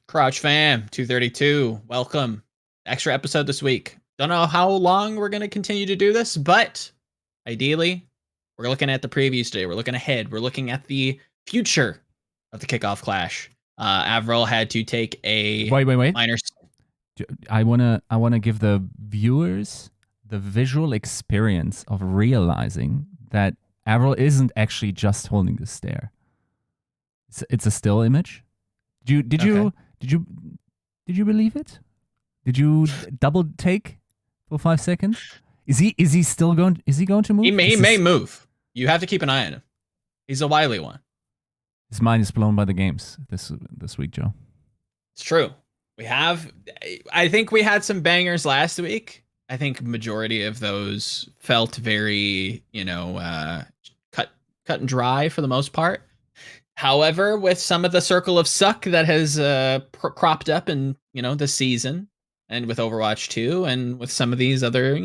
Crouch fam, 232. Welcome. Extra episode this week. Don't know how long we're going to continue to do this, but ideally, we're looking at the previews today. We're looking ahead. We're looking at the future of the Kickoff Clash. AVRL had to take a Wait. minor. I wanna give the viewers the visual experience of realizing that AVRL isn't actually just holding the stair. It's a still image. Did you believe it? Did you double take for 5 seconds? Is he still going? Is he going to move? He may move. You have to keep an eye on him. He's a wily one. His mind is blown by the games this week, Joe. It's true. I think we had some bangers last week. I think majority of those felt very, cut and dry for the most part. However, with some of the circle of suck that has cropped up in, this season, and with Overwatch 2, and with some of these other,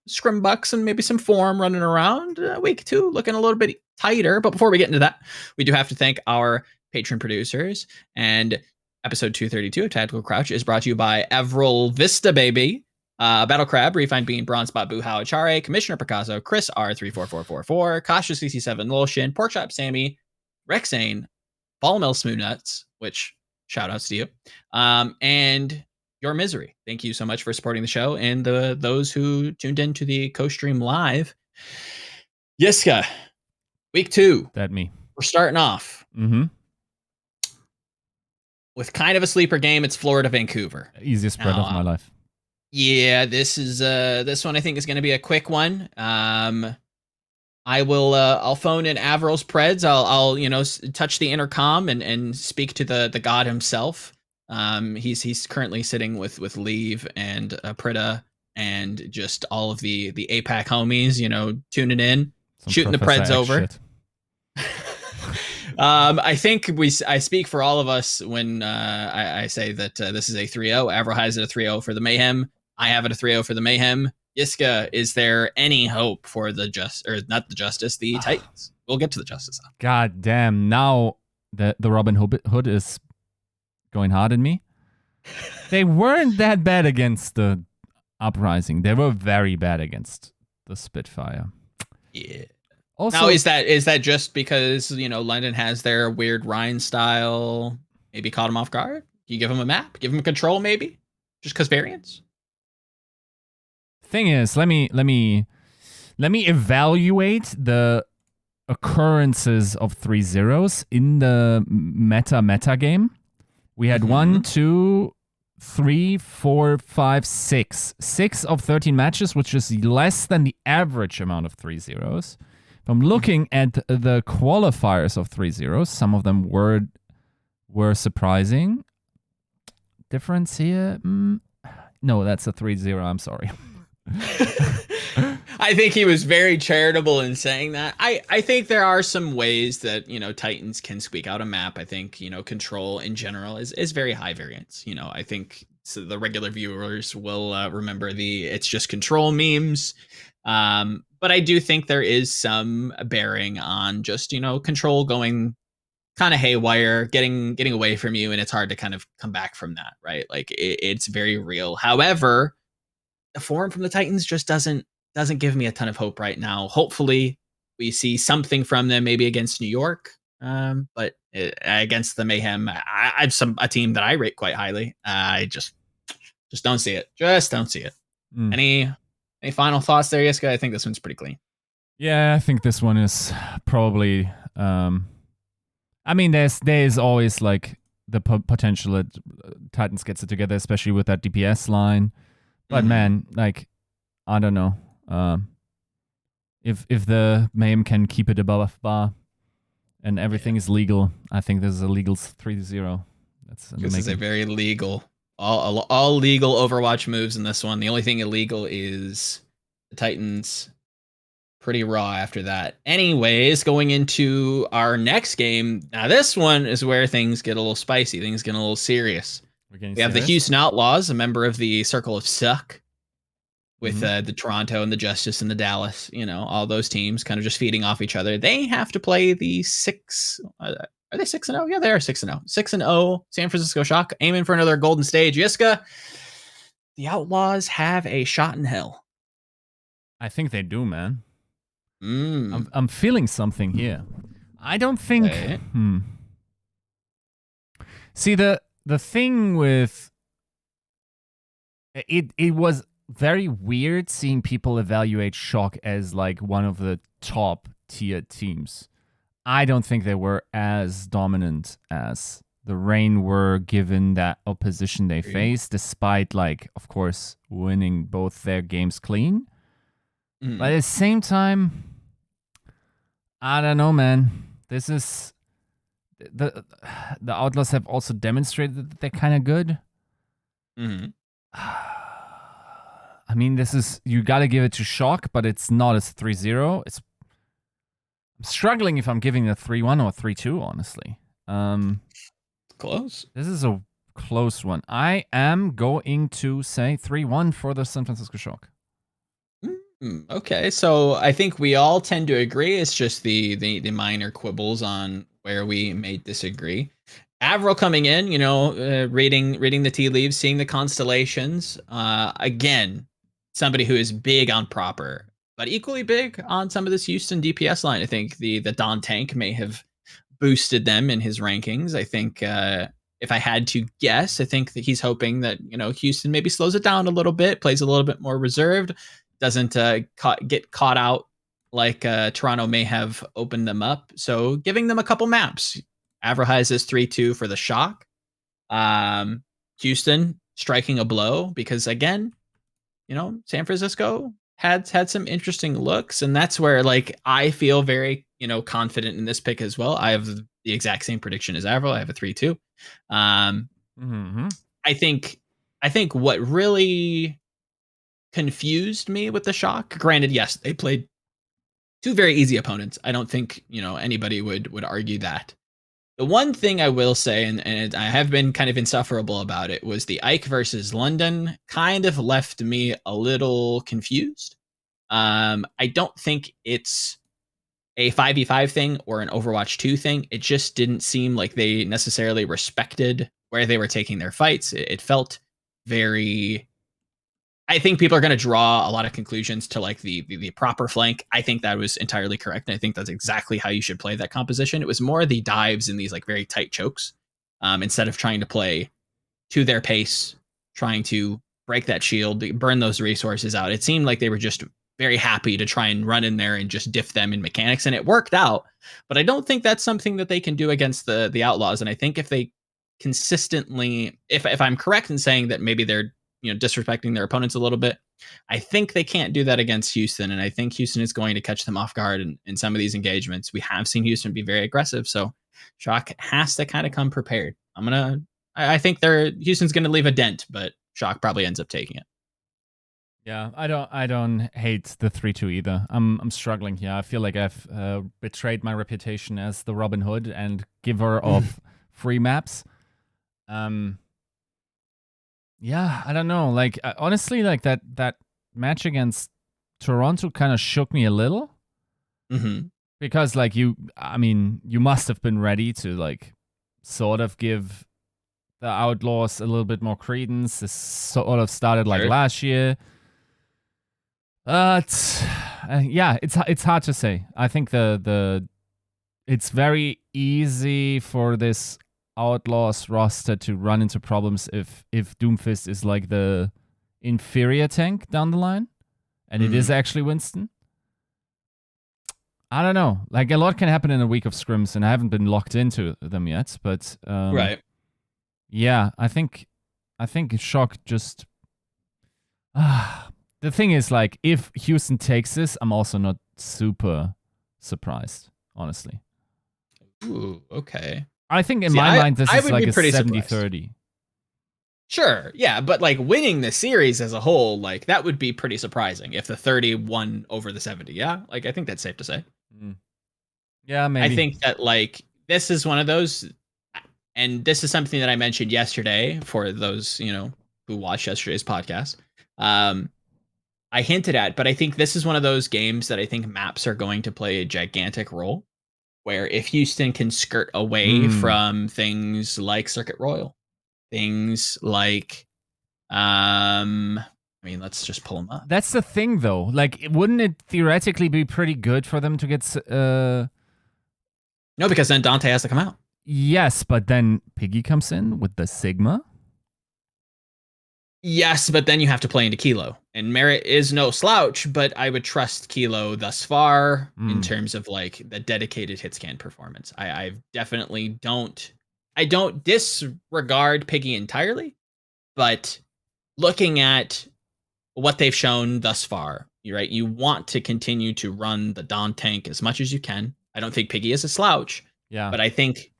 scrimbucks and maybe some form running around, week 2 looking a little bit tighter. But before we get into that, we do have to thank our patron producers. And episode 232 of Tactical Crouch is brought to you by AVRL Vista, baby. Battle Crab, Refined Bean, Bronzebot, Boo How Chare, Commissioner Picasso, Chris R34444, Kasha CC7, Lolshin, Porkchop Sammy, Rexane, Volamel Smooth Nuts, which shout outs to you, and Your Misery. Thank you so much for supporting the show and those who tuned in to the co-stream live. Yiska, week 2. That me. We're starting off with kind of a sleeper game. It's Florida, Vancouver. Easiest spread of my life. Yeah, this one I think is going to be a quick one. I'll phone in AVRL's Preds. I'll touch the intercom and speak to the god himself. He's currently sitting with Leave and Prida and just all of the APAC homies, tuning in, shooting the Preds over. I think I speak for all of us when I say that this is a 3-0. AVRL has it a 3-0 for the Mayhem. I have it a 3-0 for the Mayhem. Yiska, is there any hope for the Titans? We'll get to the Justice. God damn! Now the Robin Hood is going hard in me. They weren't that bad against the Uprising. They were very bad against the Spitfire. Yeah. Also, now, is that just because London has their weird Rhine style? Maybe caught him off guard. You give him a map, give him control, maybe just because variance. Thing is, let me evaluate the occurrences of 3-0s in the meta game. We had 1, 2, 3, 4, 5, 6. 6 of 13 matches, which is less than the average amount of 3-0s. If I'm looking at the qualifiers of 3-0s, some of them were surprising. Difference here? No, that's a 3-0. I'm sorry. I think he was very charitable in saying that. I think there are some ways that Titans can squeak out a map. I think control in general is very high variance. I think so the regular viewers will remember the it's just control memes. But I do think there is some bearing on just control going kind of haywire, getting away from you, and it's hard to kind of come back from that, right? Like it's very real. However, the form from the Titans just doesn't give me a ton of hope right now. Hopefully we see something from them maybe against New York. But against the Mayhem, I a team that I rate quite highly. I just don't see it. Just don't see it. Any final thoughts there, Yiska? I think this one's pretty clean. Yeah, I think this one is probably there's always like the potential that Titans gets it together, especially with that DPS line. But man, like, I don't know. If the Mayhem can keep it above bar and everything is legal, I think this is a legal 3-0. This is a very legal, all legal Overwatch moves in this one. The only thing illegal is the Titans. Pretty raw after that. Anyways, going into our next game. Now, this one is where things get a little spicy. Things get a little serious. We have the Houston Outlaws, a member of the Circle of Suck, with the Toronto and the Justice and the Dallas, all those teams kind of just feeding off each other. They have to play the Are they 6-0? Yeah, they are 6-0. 6-0. San Francisco Shock aiming for another golden stage. Yiska, the Outlaws have a shot in hell. I think they do, man. Mm. I'm feeling something here. I don't think. Okay. See, the thing with it was very weird seeing people evaluate Shock as like one of the top tier teams. I don't think they were as dominant as the Reign were, given that opposition they faced, despite, like, of course, winning both their games clean. Mm. But at the same time, I don't know, man. This is the Outlaws have also demonstrated that they're kind of good. Mm-hmm. I mean, this is, you got to give it to Shock, but it's not as 3-0. I'm struggling if I'm giving it a 3-1 or 3-2, honestly. Close. This is a close one. I am going to say 3-1 for the San Francisco Shock. Okay, so I think we all tend to agree. It's just the minor quibbles on where we may disagree. AVRL coming in, reading the tea leaves, seeing the constellations. Again, somebody who is big on proper, but equally big on some of this Houston DPS line. I think the Don Tank may have boosted them in his rankings. I think if I had to guess, I think that he's hoping that Houston maybe slows it down a little bit, plays a little bit more reserved, doesn't get caught out like Toronto may have opened them up. So giving them a couple maps. AVRL has this 3-2 for the Shock. Houston striking a blow because, again, San Francisco had some interesting looks, and that's where, like, I feel very confident in this pick as well. I have the exact same prediction as AVRL. I have a 3-2. I think what really confused me with the Shock, granted, yes, they played two very easy opponents. I don't think anybody would argue that. The one thing I will say, and I have been kind of insufferable about it, was the Ike versus London kind of left me a little confused. I don't think it's a 5v5 thing or an Overwatch 2 thing. It just didn't seem like they necessarily respected where they were taking their fights. It felt very... I think people are going to draw a lot of conclusions to like the proper flank. I think that was entirely correct. And I think that's exactly how you should play that composition. It was more the dives in these like very tight chokes, instead of trying to play to their pace, trying to break that shield, burn those resources out. It seemed like they were just very happy to try and run in there and just diff them in mechanics. And it worked out, but I don't think that's something that they can do against the Outlaws. And I think if they consistently, if I'm correct in saying that maybe they're disrespecting their opponents a little bit, I think they can't do that against Houston, and I think Houston is going to catch them off guard in some of these engagements. We have seen Houston be very aggressive, so Shock has to kind of come prepared. I think Houston's gonna leave a dent, but Shock probably ends up taking it. Yeah, I don't hate the 3-2 either. I'm struggling here. I feel like I've betrayed my reputation as the Robin Hood and giver of free maps. Yeah, I don't know. Like, honestly, like that match against Toronto kind of shook me a little. Because, like, you must have been ready to, like, sort of give the Outlaws a little bit more credence. This sort of started, like, last year. Yeah, it's hard to say. I think it's very easy for this Outlaws roster to run into problems if Doomfist is like the inferior tank down the line, and it is actually Winston. I don't know. Like, a lot can happen in a week of scrims, and I haven't been locked into them yet. But right, yeah, I think Shock just. The thing is, like, if Houston takes this, I'm also not super surprised, honestly. Ooh, okay. I think in my mind, this is like a 70-30. Sure, yeah, but like winning the series as a whole, like that would be pretty surprising if the 30 won over the 70. Yeah, like I think that's safe to say. Yeah, maybe. I think that like this is one of those, and this is something that I mentioned yesterday for those who watched yesterday's podcast. I hinted at, but I think this is one of those games that I think maps are going to play a gigantic role. where if Houston can skirt away from things like Circuit Royal, things like, I mean, let's just pull them up. That's the thing, though. Like, wouldn't it theoretically be pretty good for them to get... No, because then Dante has to come out. Yes, but then Piggy comes in with the Sigma. Yes, but then you have to play into Kilo. And Merritt is no slouch, but I would trust Kilo thus far in terms of like the dedicated hit scan performance. I definitely don't disregard Piggy entirely, but looking at what they've shown thus far, you're right, you want to continue to run the Don tank as much as you can. I don't think Piggy is a slouch. Yeah. But I think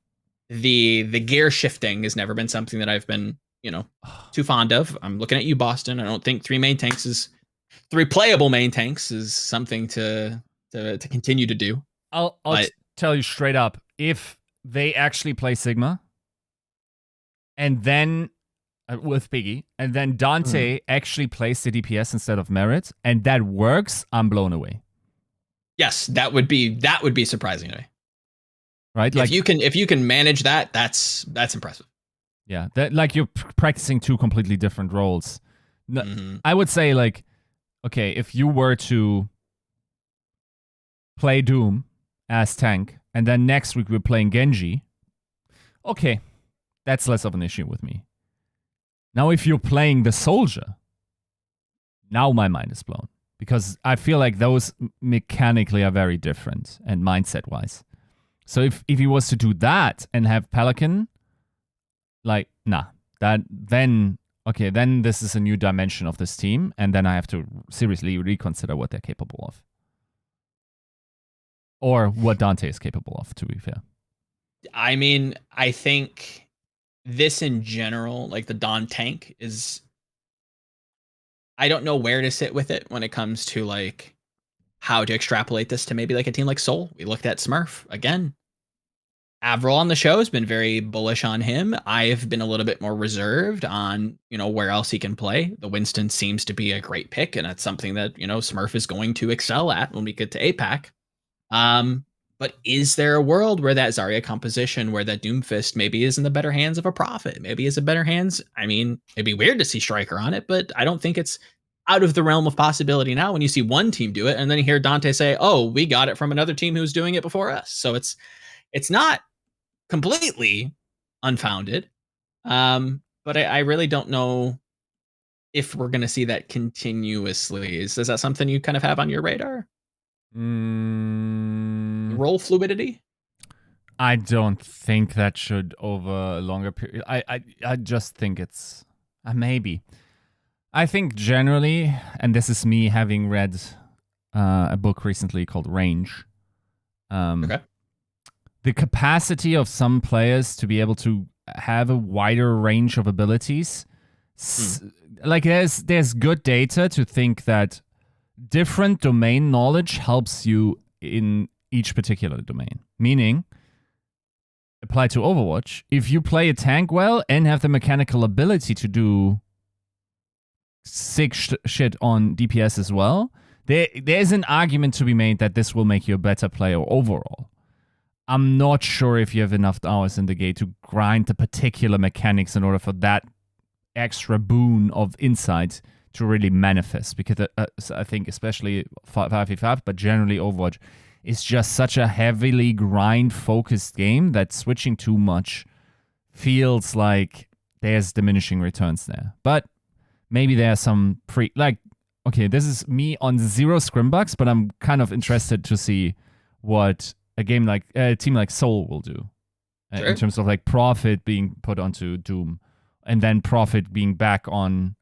the gear shifting has never been something that I've been, too fond of. I'm looking at you, Boston. I don't think three playable main tanks is something to continue to do. I'll tell you straight up, if they actually play Sigma, and then with Piggy, and then Dante actually plays the DPS instead of Merritt, and that works, I'm blown away. Yes, that would be surprising to me. Right? Like if you can manage that, that's impressive. Yeah, that like you're practicing two completely different roles. I would say like, okay, if you were to play Doom as tank, and then next week we're playing Genji, okay, that's less of an issue with me. Now, if you're playing the soldier, now my mind is blown. Because I feel like those mechanically are very different and mindset-wise. So if he was to do that and have Pelican, like, then this is a new dimension of this team, and then I have to seriously reconsider what they're capable of. Or what Dante is capable of, to be fair. I mean, I think this in general, like the Don tank is, I don't know where to sit with it when it comes to like how to extrapolate this to maybe like a team like Seoul. We looked at Smurf again. AVRL on the show has been very bullish on him. I've been a little bit more reserved on, where else he can play. The Winston seems to be a great pick, and that's something that, Smurf is going to excel at when we get to APAC. But is there a world where that Zarya composition, where that Doomfist maybe is in the better hands of a Prophet? Maybe is in better hands. I mean, it'd be weird to see Striker on it, but I don't think it's out of the realm of possibility now when you see one team do it, and then you hear Dante say, oh, we got it from another team who's doing it before us. So it's not completely unfounded. But I really don't know if we're going to see that continuously. Is that something you kind of have on your radar? Role fluidity? I don't think that should over a longer period. I just think it's maybe. I think generally, and this is me having read a book recently called Range. Okay. The capacity of some players to be able to have a wider range of abilities, like there's good data to think that different domain knowledge helps you in each particular domain. Meaning, apply to Overwatch, if you play a tank well and have the mechanical ability to do sick shit on DPS as well, there's an argument to be made that this will make you a better player overall. I'm not sure if you have enough hours in the game to grind the particular mechanics in order for that extra boon of insight to really manifest, because I think especially 5v5, but generally Overwatch is just such a heavily grind-focused game that switching too much feels like there's diminishing returns there. But maybe there's some okay, this is me on zero scrimbucks, but I'm kind of interested to see what a team like Seoul will do in terms of like Prophet being put onto Doom, and then Prophet being back on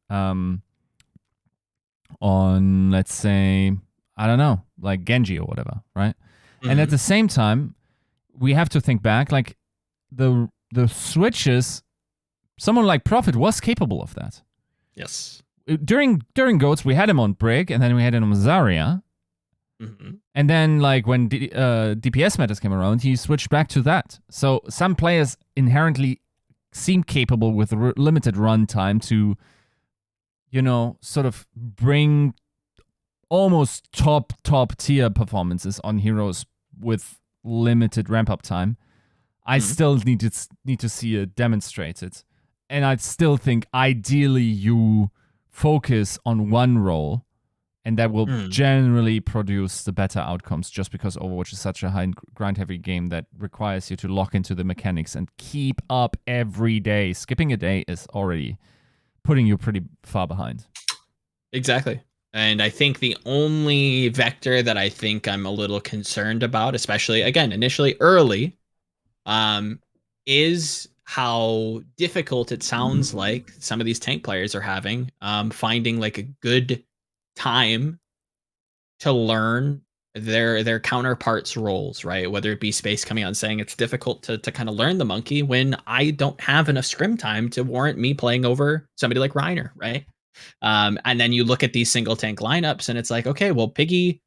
let's say, I don't know, like Genji or whatever, right? And at the same time, we have to think back, like the switches, someone like Prophet was capable of that. Yes. During GOATS, we had him on Brig, and then we had him on Zarya. And then, like, when DPS matters came around, he switched back to that. So some players inherently seem capable with limited runtime to, sort of bring almost top tier performances on heroes with limited ramp up time. I still need to see it demonstrated, and I still think ideally you focus on one role, and that will generally produce the better outcomes. Just because Overwatch is such a high grind heavy game that requires you to lock into the mechanics and keep up every day. Skipping a day is already putting you pretty far behind. Exactly. And I think the only vector that I think I'm a little concerned about, especially again initially early, is how difficult it sounds like some of these tank players are having finding like a good time to learn their counterparts roles, right? Whether it be Space coming out and saying it's difficult to kind of learn the monkey when I don't have enough scrim time to warrant me playing over somebody like Reiner, right? And then you look at these single tank lineups and it's like, okay, well, Piggy,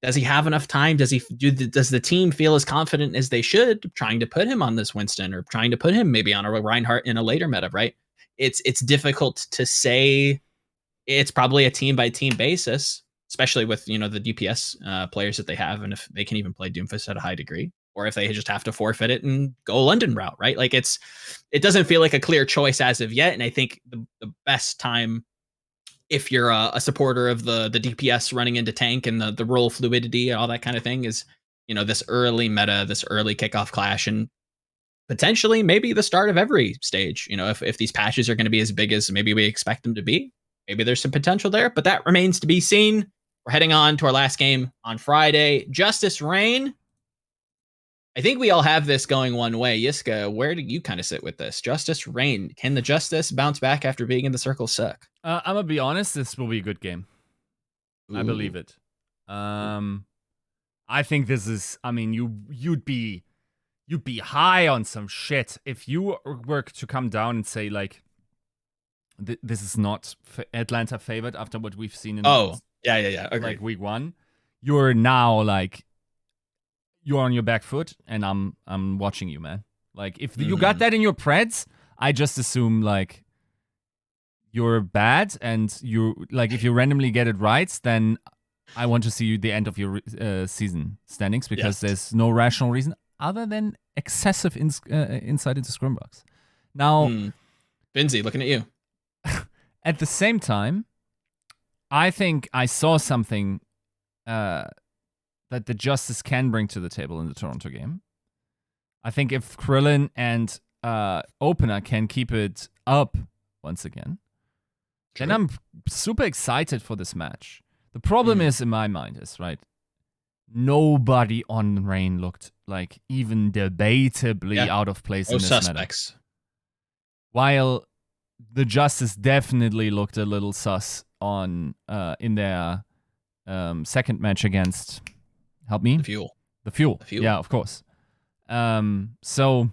does he have enough time? Does the team feel as confident as they should trying to put him on this Winston or trying to put him maybe on a Reinhardt in a later meta, right? It's difficult to say. It's probably a team by team basis, especially with, the DPS players that they have, and if they can even play Doomfist at a high degree, or if they just have to forfeit it and go London route, right? Like it doesn't feel like a clear choice as of yet. And I think the best time, if you're a supporter of the DPS running into tank and the role fluidity and all that kind of thing, is this early meta, this early kickoff clash, and potentially maybe the start of every stage. If these patches are going to be as big as maybe we expect them to be, maybe there's some potential there, but that remains to be seen. We're heading on to our last game on Friday. Justice Reign. I think we all have this going one way. Yiska, where do you kind of sit with this? Justice Reign. Can the Justice bounce back after being in the circle suck? I'm gonna be honest. This will be a good game. Ooh. I believe it. I think this is. I mean, you'd be high on some shit if you were to come down and say like, this is not Atlanta favored after what we've seen in. Yeah. Agreed. Like week 1, you're now like. You're on your back foot, and I'm watching you, man. Like, if you got that in your preds, I just assume, like, you're bad, and if you randomly get it right, then I want to see you the end of your season standings, because there's no rational reason other than excessive insight into Scrimbox. Now, Vinzi, looking at you. At the same time, I think I saw something that the Justice can bring to the table in the Toronto game. I think if Krillin and Opener can keep it up once again, then I'm super excited for this match. The problem is, in my mind, is, right, nobody on Reign looked like even debatably out of place in this suspects. meta. While the Justice definitely looked a little sus on in their second match against... Help me? The fuel. Yeah, of course. So,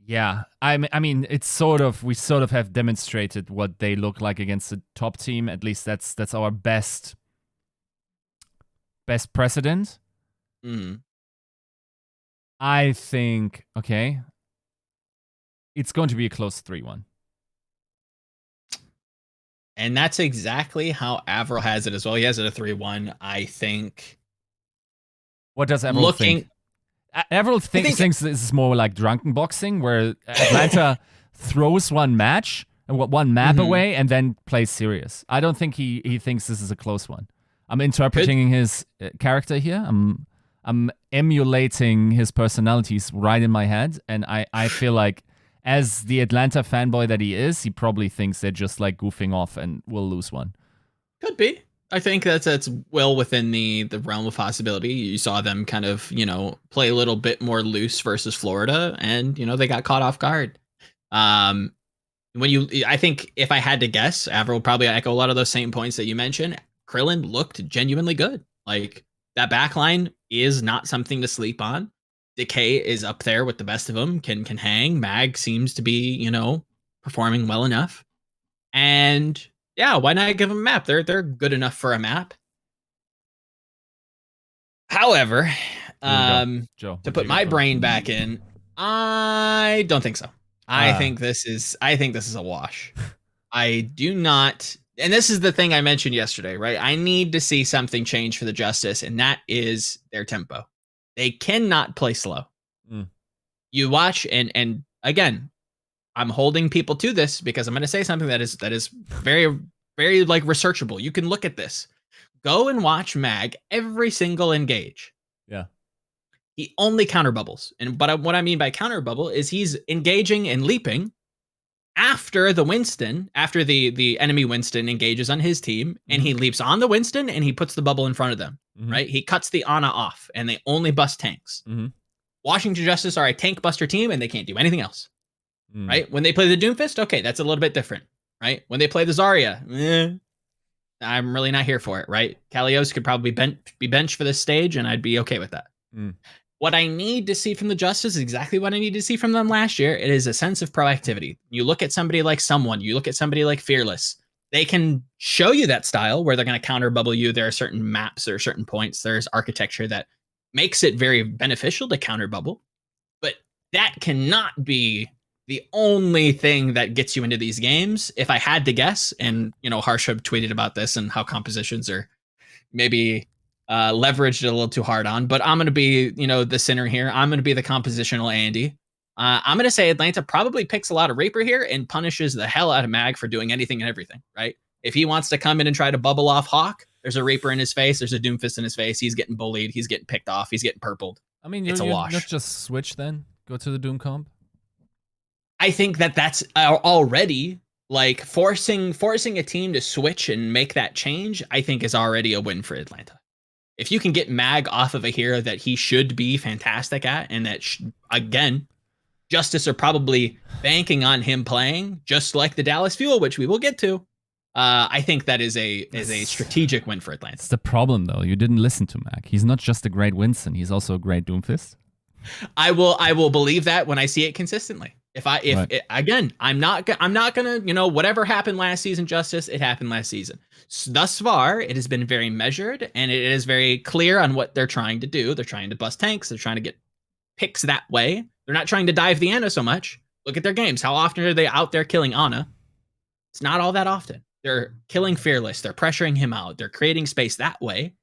yeah. I mean, we sort of have demonstrated what they look like against the top team. At least that's our best precedent. I think, okay, it's going to be a close 3-1. And that's exactly how AVRL has it as well. He has it a 3-1, I think. What does AVRL think? AVRL thinks this is more like drunken boxing, where Atlanta throws one map away and then plays serious. I don't think he thinks this is a close one. I'm interpreting his character here. I'm emulating his personalities right in my head, and I feel like, as the Atlanta fanboy that he is, he probably thinks they're just like goofing off and will lose one. Could be. I think that's well within the realm of possibility. You saw them kind of, play a little bit more loose versus Florida, and, they got caught off guard. I think if I had to guess, AVRL will probably echo a lot of those same points that you mentioned. Krillin looked genuinely good. Like, that backline is not something to sleep on. Decay is up there with the best of them, can hang. Mag seems to be, performing well enough. And yeah, why not give them a map? They're good enough for a map. However, Joe, to put my brain back in, I don't think so. I think this is a wash. I do not, and this is the thing I mentioned yesterday, right? I need to see something change for the Justice, and that is their tempo. They cannot play slow. You watch, and again, I'm holding people to this because I'm going to say something that is very, very like researchable. You can look at this. Go and watch Mag every single engage. Yeah. He only counter bubbles. But what I mean by counter bubble is he's engaging and leaping after the enemy Winston engages on his team, and he leaps on the Winston and he puts the bubble in front of them, right? He cuts the Ana off, and they only bust tanks. Washington Justice are a tank buster team, and they can't do anything else, right? When they play the Doomfist, okay, that's a little bit different, right? When they play the Zarya, I'm really not here for it, right? Kalios could probably be benched for this stage, and I'd be okay with that. What I need to see from the Justice is exactly what I need to see from them last year. It is a sense of proactivity. You look at somebody like you look at somebody like Fearless. They can show you that style where they're going to counter bubble you. There are certain maps, there are certain points, there's architecture that makes it very beneficial to counter bubble. But that cannot be the only thing that gets you into these games. If I had to guess, and Harshab tweeted about this and how compositions are maybe leveraged it a little too hard on, but I'm going to be, the sinner here. I'm going to be the compositional Andy. I'm going to say Atlanta probably picks a lot of Reaper here and punishes the hell out of Mag for doing anything and everything, right? If he wants to come in and try to bubble off Hawk, there's a Reaper in his face, there's a Doomfist in his face, he's getting bullied, he's getting picked off, he's getting purpled. I mean, it's a wash. Not just switch then? Go to the Doom comp? I think that's already, like, forcing a team to switch and make that change, I think is already a win for Atlanta. If you can get Mag off of a hero that he should be fantastic at, and that, again, Justice are probably banking on him playing, just like the Dallas Fuel, which we will get to, I think that is a strategic win for Atlanta. It's the problem, though. You didn't listen to Mag. He's not just a great Winston. He's also a great Doomfist. I will believe that when I see it consistently. Again, I'm not gonna, whatever happened last season, Justice, it happened last season. Thus far, it has been very measured, and it is very clear on what they're trying to do. They're trying to bust tanks. They're trying to get picks that way. They're not trying to dive the Ana so much. Look at their games. How often are they out there killing Ana? It's not all that often. They're killing Fearless. They're pressuring him out. They're creating space that way.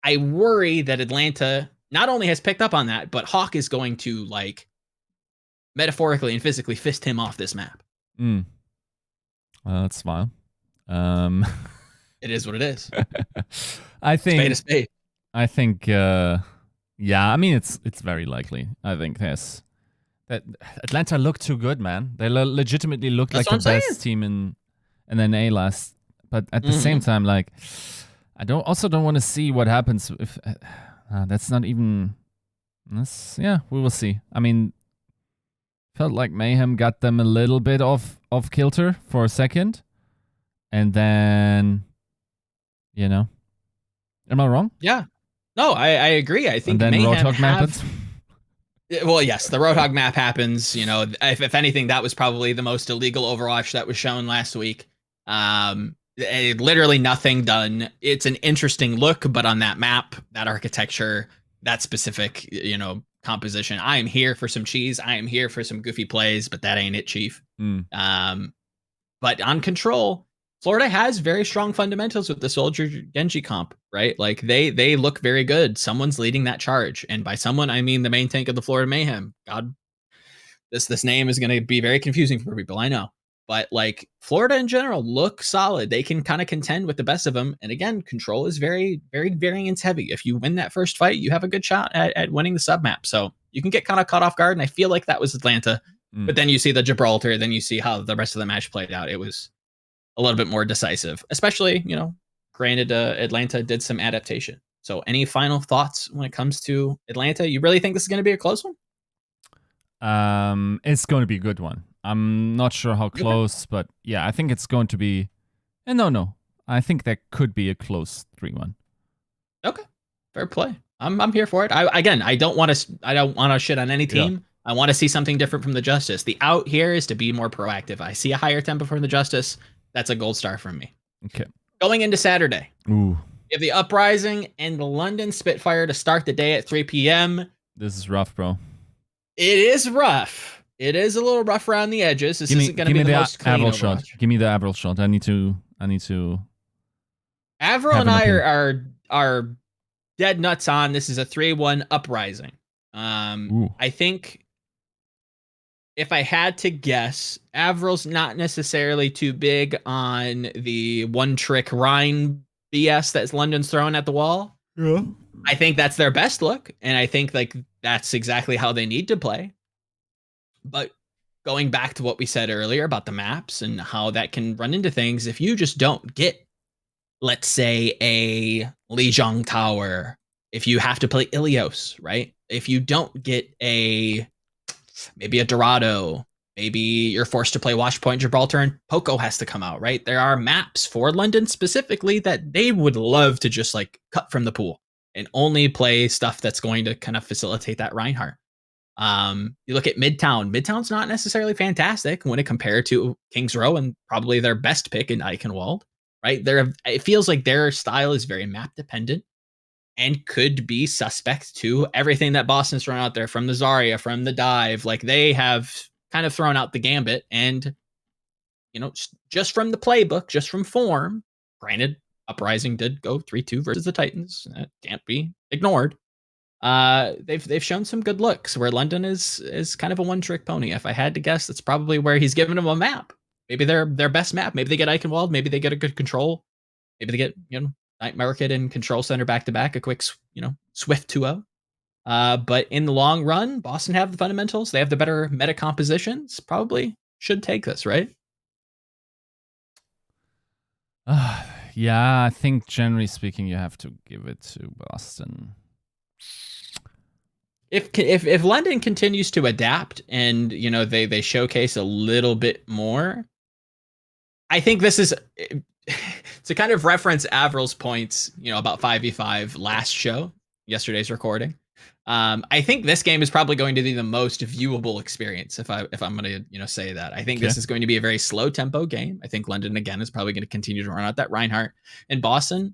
I worry that Atlanta not only has picked up on that, but Hawk is going to, like, metaphorically and physically fist him off this map. Well, that's fine. It is what it is. I think spade a spade. I think yeah, I mean it's very likely. I think that Atlanta looked too good, man. They legitimately looked like the best team in NA last, but at the same time, like, I don't want to see what happens if that's not even yeah, we will see. I mean, felt like Mayhem got them a little bit off kilter for a second, and then, am I wrong? Yeah, no, I agree. I think and then Mayhem Roadhog happens. Well, yes, the Roadhog map happens. If anything, that was probably the most illegal Overwatch that was shown last week. Literally nothing done. It's an interesting look, but on that map, that architecture, that specific, composition, I am here for some cheese. I am here for some goofy plays, but that ain't it, Chief. But on Control, Florida has very strong fundamentals with the Soldier Genji comp, right? Like, they look very good. Someone's leading that charge, and by someone, I mean the main tank of the Florida Mayhem. God, this name is going to be very confusing for people, I know. But, like, Florida in general look solid. They can kind of contend with the best of them. And again, Control is very, very variance heavy. If you win that first fight, you have a good shot at winning the sub map. So you can get kind of caught off guard. And I feel like that was Atlanta. But then you see the Gibraltar, then you see how the rest of the match played out. It was a little bit more decisive, especially, granted, Atlanta did some adaptation. So any final thoughts when it comes to Atlanta? You really think this is going to be a close one? It's going to be a good one. I'm not sure how close, but yeah, I think it's going to be. No, I think that could be a close 3-1. Okay, fair play. I'm here for it. I don't want to shit on any team. Yeah. I want to see something different from the Justice. The out here is to be more proactive. I see a higher tempo from the Justice. That's a gold star from me. Okay. Going into Saturday. Ooh. You have the Uprising and the London Spitfire to start the day at 3 p.m. This is rough, bro. It is rough. It is a little rough around the edges. This isn't going to be the most clean AVRL shot. Give me the AVRL shot. I need to. AVRL and I are dead nuts on. This is a 3-1 Uprising. I think if I had to guess, AVRL's not necessarily too big on the one-trick Rhine BS that London's throwing at the wall. Yeah. I think that's their best look, and I think like that's exactly how they need to play. But going back to what we said earlier about the maps and how that can run into things, if you just don't get, let's say, a Lijiang Tower, if you have to play Ilios, right? If you don't get maybe a Dorado, maybe you're forced to play Watchpoint Gibraltar and Poco has to come out, right? There are maps for London specifically that they would love to just like cut from the pool and only play stuff that's going to kind of facilitate that Reinhardt. You look at Midtown. Midtown's not necessarily fantastic when it compared to Kings Row and probably their best pick in Eichenwald, right? It feels like their style is very map dependent and could be suspect to everything that Boston's thrown out there, from the Zarya, from the dive. Like they have kind of thrown out the gambit, and just from the playbook, just from form, granted, Uprising did go 3-2 versus the Titans. That can't be ignored. They've shown some good looks where London is kind of a one-trick pony. If I had to guess, that's probably where he's giving them a map. Maybe their best map. Maybe they get Eichenwald. Maybe they get a good control. Maybe they get Night Market and Control Center back to back. A quick swift 2-0. But in the long run, Boston have the fundamentals. They have the better meta compositions. Probably should take this, right? Yeah, I think generally speaking, you have to give it to Boston. If London continues to adapt and they showcase a little bit more, I think this is to kind of reference Avril's points, about 5v5 last show, yesterday's recording. I think this game is probably going to be the most viewable experience if I'm going to say that. I think this is going to be a very slow tempo game. I think London again is probably going to continue to run out that Reinhardt, and Boston,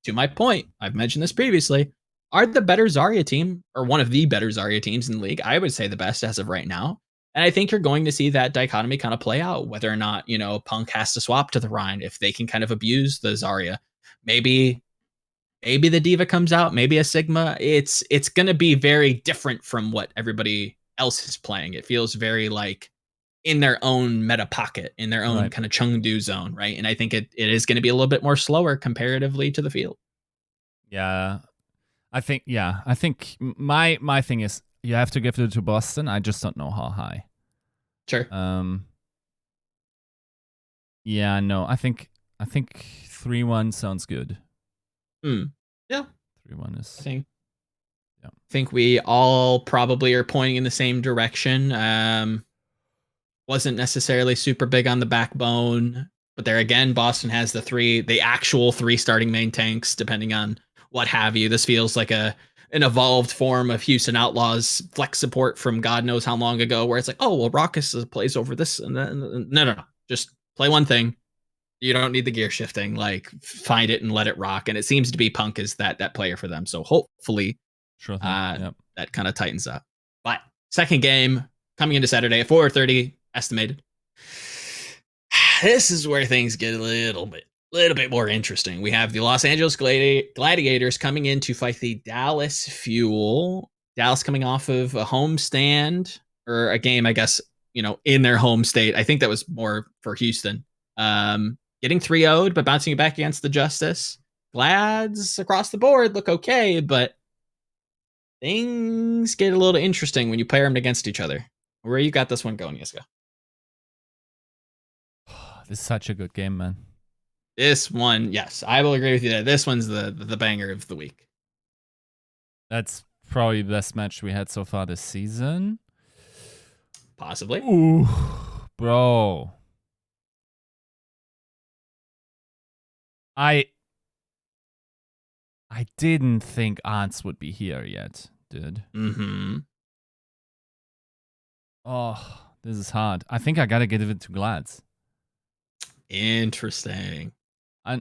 to my point, I've mentioned this previously, are the better Zarya team, or one of the better Zarya teams in the league. I would say the best as of right now. And I think you're going to see that dichotomy kind of play out, whether or not, Punk has to swap to the Rhine, if they can kind of abuse the Zarya. Maybe the Diva comes out, maybe a Sigma. It's going to be very different from what everybody else is playing. It feels very like in their own meta pocket, in their own kind of Chengdu zone, right? And I think it is going to be a little bit more slower comparatively to the field. Yeah. I think my thing is you have to give it to Boston. I just don't know how high. Sure. Yeah, no. I think 3-1 sounds good. Yeah. 3-1 is. I think we all probably are pointing in the same direction. Wasn't necessarily super big on the backbone, but there again, Boston has the actual 3 starting main tanks, depending on what have you. This feels like an evolved form of Houston Outlaws flex support from God knows how long ago, where it's like, oh, well, Raucus plays over this. And then, no. Just play one thing. You don't need the gear shifting. Like, find it and let it rock. And it seems to be Punk is that player for them. So hopefully that kind of tightens up. But second game coming into Saturday at 4:30 estimated. This is where things get a little bit more interesting. We have the Los Angeles Gladiators coming in to fight the Dallas Fuel. Dallas coming off of a home stand, or a game, I guess, in their home state. I think that was more for Houston. Getting 3-0'd, but bouncing it back against the Justice. Glads across the board look okay, but things get a little interesting when you pair them against each other. Where you got this one going, Yiska? This is such a good game, man. This one, yes, I will agree with you there. This one's the banger of the week. That's probably the best match we had so far this season. Possibly. Ooh, bro. I didn't think Ants would be here yet, dude. Mm-hmm. Oh, this is hard. I think I gotta give it to Glads. Interesting.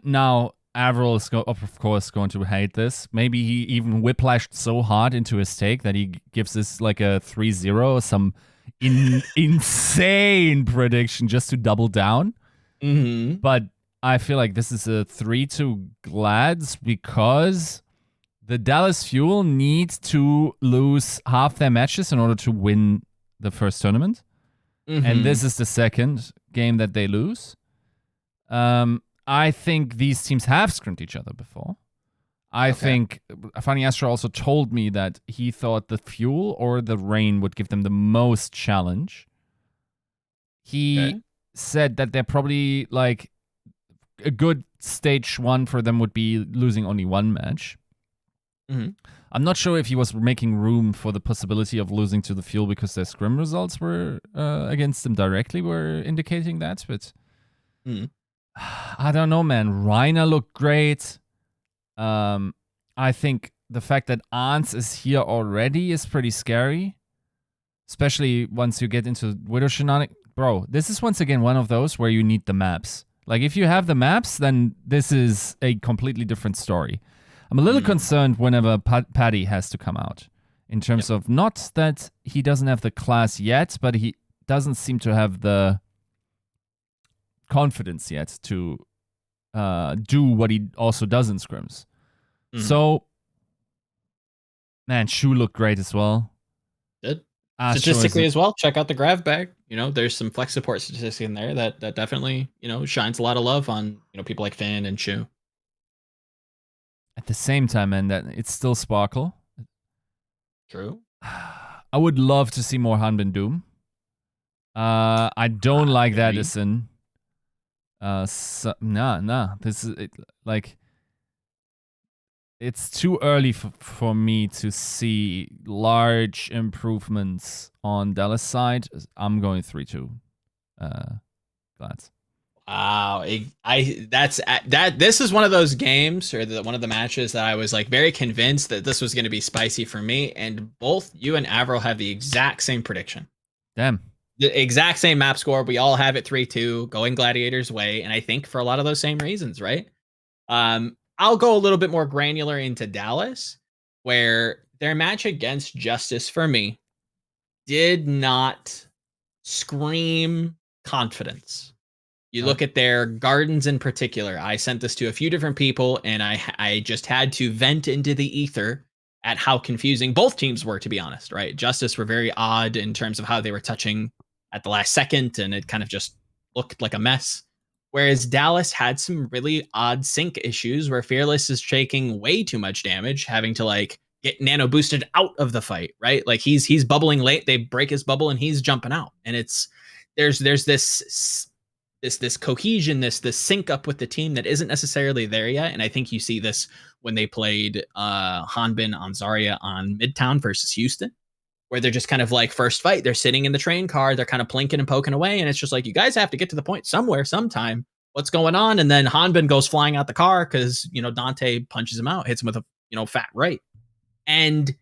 Now, AVRL is, of course, going to hate this. Maybe he even whiplashed so hard into his take that he gives us like a 3-0 or some insane prediction just to double down. Mm-hmm. But I feel like this is a 3-2 Glads because The Dallas Fuel need to lose half their matches in order to win the first tournament. And this is the second game that they lose. I think these teams have scrimmed each other before. I think Funny Astro also told me that he thought the Fuel or the Rain would give them the most challenge. He said that they're probably like a good stage 1 for them would be losing only one match. I'm not sure if he was making room for the possibility of losing to the Fuel because their scrim results were against them directly were indicating that, but I don't know, man. Reiner looked great. I think the fact that Arns is here already is pretty scary, especially once you get into Widow Shenanigans. Bro, this is once again one of those where you need the maps. Like, if you have the maps, then this is a completely different story. I'm a little concerned whenever Paddy has to come out, in terms of not that he doesn't have the class yet, but he doesn't seem to have the confidence yet to do what he also does in scrims. So, man, Shu looked great as well. Did. Statistically as well, check out the grav bag. You know, there's some flex support statistics in there that definitely, you know, shines a lot of love on, you know, people like Finn and Shu. At the same time, man, that it's still Sparkle. True. I would love to see more Hanbin Doom. I don't like that as in. Nah. This is like. It's too early for me to see large improvements on Dallas side. I'm going 3-2. Glads. Wow, this is one of those games or one of the matches that I was like very convinced that this was going to be spicy for me, and both you and AVRL have the exact same prediction. Damn. The exact same map score. We all have it 3-2, going Gladiators' way, and I think for a lot of those same reasons, right? I'll go a little bit more granular into Dallas, where their match against Justice for me did not scream confidence. You look at their gardens in particular. I sent this to a few different people, and I just had to vent into the ether at how confusing both teams were, to be honest, right? Justice were very odd in terms of how they were touching at the last second, and it kind of just looked like a mess. Whereas Dallas had some really odd sync issues where Fearless is taking way too much damage, having to like get nano boosted out of the fight, right? Like he's bubbling late, they break his bubble and he's jumping out. And it's there's this cohesion, this sync up with the team that isn't necessarily there yet. And I think you see this when they played Hanbin on Zarya on Midtown versus Houston, where they're just kind of like first fight, they're sitting in the train car, they're kind of plinking and poking away, and it's just like, you guys have to get to the point somewhere, sometime. What's going on? And then Hanbin goes flying out the car because, you know, Dante punches him out, hits him with a, you know, fat right. And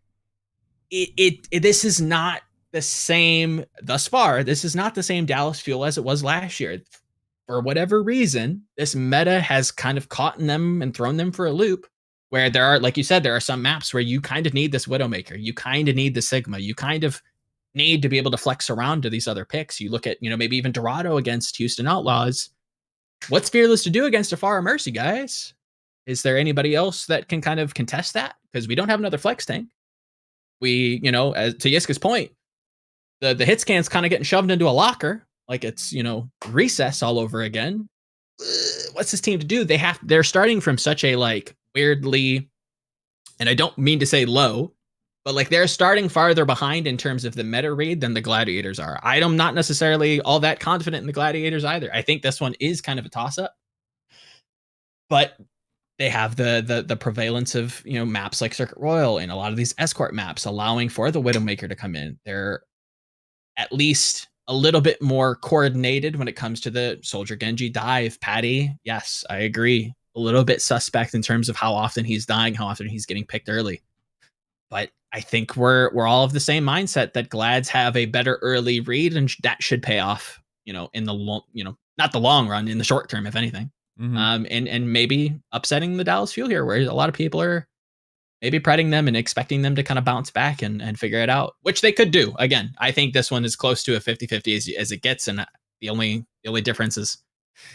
this is not the same thus far. This is not the same Dallas Fuel as it was last year. For whatever reason, this meta has kind of caught in them and thrown them for a loop, where there are, like you said, there are some maps where you kind of need this Widowmaker. You kind of need the Sigma. You kind of need to be able to flex around to these other picks. You look at, you know, maybe even Dorado against Houston Outlaws. What's Fearless to do against Afara Mercy, guys? Is there anybody else that can kind of contest that? Because we don't have another flex tank. We, you know, as to Yiska's point, the hit scan's kind of getting shoved into a locker, like it's, you know, recess all over again. What's this team to do? They're starting from such a like weirdly, and I don't mean to say low, but like they're starting farther behind in terms of the meta read than the Gladiators are. I'm not necessarily all that confident in the Gladiators either. I think this one is kind of a toss-up, but they have the prevalence of, you know, maps like Circuit Royal and a lot of these escort maps allowing for the Widowmaker to come in. They're at least a little bit more coordinated when it comes to the Soldier Genji dive. Patty, yes, I agree. A little bit suspect in terms of how often he's dying, how often he's getting picked early. But I think we're all of the same mindset that Glads have a better early read, and that should pay off, you know, in the long, you know, not the long run, in the short term, if anything. And maybe upsetting the Dallas Fuel here, where a lot of people are maybe predding them and expecting them to kind of bounce back and figure it out, which they could do. Again, I think this one is close to a 50-50 as it gets, and the only difference is,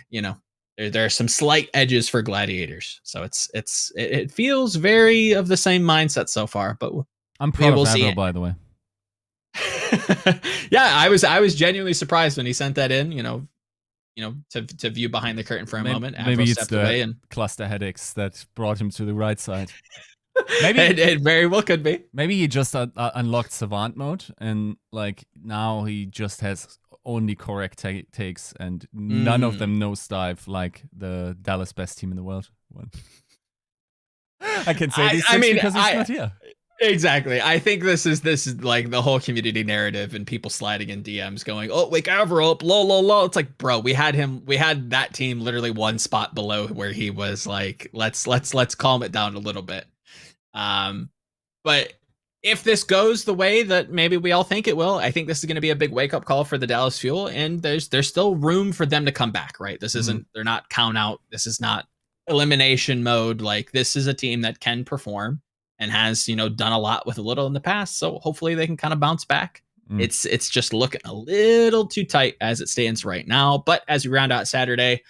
you know, there are some slight edges for Gladiators. So it feels very of the same mindset so far. But I'm proud will of see AVRL, it. by the way. Yeah, I was genuinely surprised when he sent that in. To view behind the curtain for a moment. Maybe AVRL it's stepped away and cluster headaches that brought him to the right side. Maybe it very well could be. Maybe he just unlocked Savant mode, and like now he just has only correct takes, and none of them nosedive like the Dallas best team in the world one. I can say these things because he's not here. Exactly. I think this is like the whole community narrative and people sliding in DMs going, "Oh, wake AVRL up, low." It's like, bro, we had that team literally one spot below where he was. Like, let's calm it down a little bit. But if this goes the way that maybe we all think it will, I think this is going to be a big wake up call for the Dallas Fuel, and there's still room for them to come back, right? This isn't, they're not count out. This is not elimination mode. Like, this is a team that can perform and has, done a lot with a little in the past. So hopefully they can kind of bounce back. It's just looking a little too tight as it stands right now. But as we round out Saturday,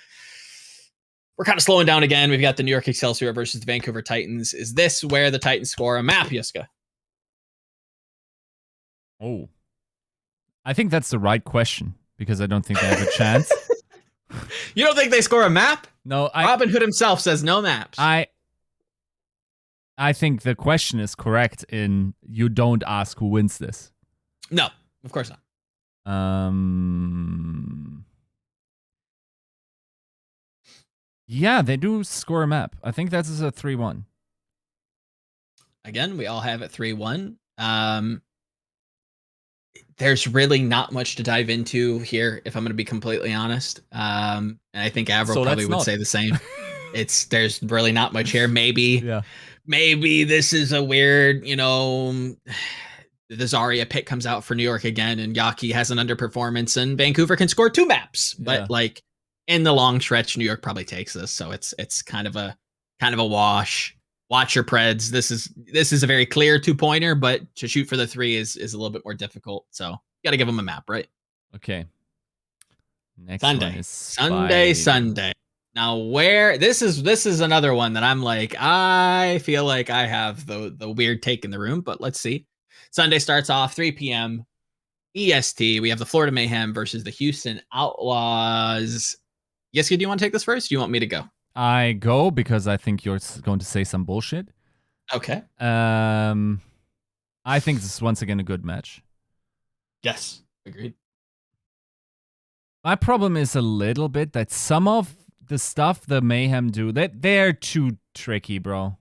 we're kind of slowing down again. We've got the New York Excelsior versus the Vancouver Titans. Is this where the Titans score a map, Yiska? Oh, I think that's the right question because I don't think they have a chance. You don't think they score a map? No, Robin Hood himself says no maps. I think the question is correct in you don't ask who wins this. No, of course not. Yeah, they do score a map. I think that is a 3-1. Again, we all have it 3-1. There's really not much to dive into here, if I'm going to be completely honest. And I think AVRL probably would say the same. There's really not much here. Maybe this is a weird, the Zarya pick comes out for New York again, and Yaki has an underperformance, and Vancouver can score 2 maps. But like in the long stretch, New York probably takes this, so it's kind of a wash. Watch your Preds. This is a very clear 2-pointer, but to shoot for the 3 is a little bit more difficult. So you got to give them a map, right? Okay. Next Sunday. one is Sunday. Now, where this is another one that I'm like, I feel like I have the weird take in the room, but let's see. Sunday starts off 3 p.m. EST. We have the Florida Mayhem versus the Houston Outlaws. Yiska, do you want to take this first? Do you want me to go? I go because I think you're going to say some bullshit. Okay. I think this is once again a good match. Yes, agreed. My problem is a little bit that some of the stuff the Mayhem do, they're too tricky, bro.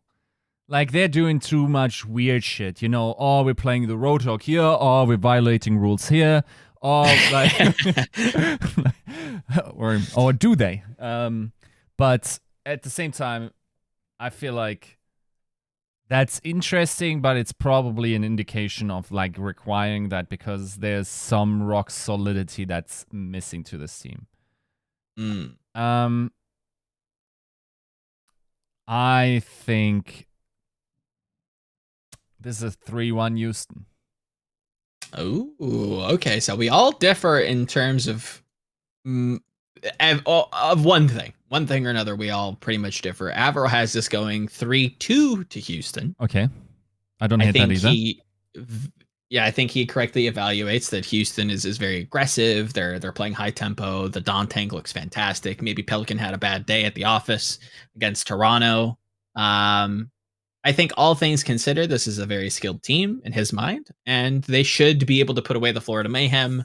Like, they're doing too much weird shit. Oh, we're playing the Roadhog here, or we're violating rules here, or like, or do they? But at the same time, I feel like that's interesting, but it's probably an indication of like requiring that because there's some rock solidity that's missing to this team. I think this is a 3-1 Houston. Oh, okay. So we all differ in terms of one thing. One thing or another, we all pretty much differ. AVRL has this going 3-2 to Houston. Okay. I don't hate that either. I think he correctly evaluates that Houston is very aggressive. They're playing high tempo. The Dawn tank looks fantastic. Maybe Pelican had a bad day at the office against Toronto. I think all things considered, this is a very skilled team in his mind, and they should be able to put away the Florida Mayhem.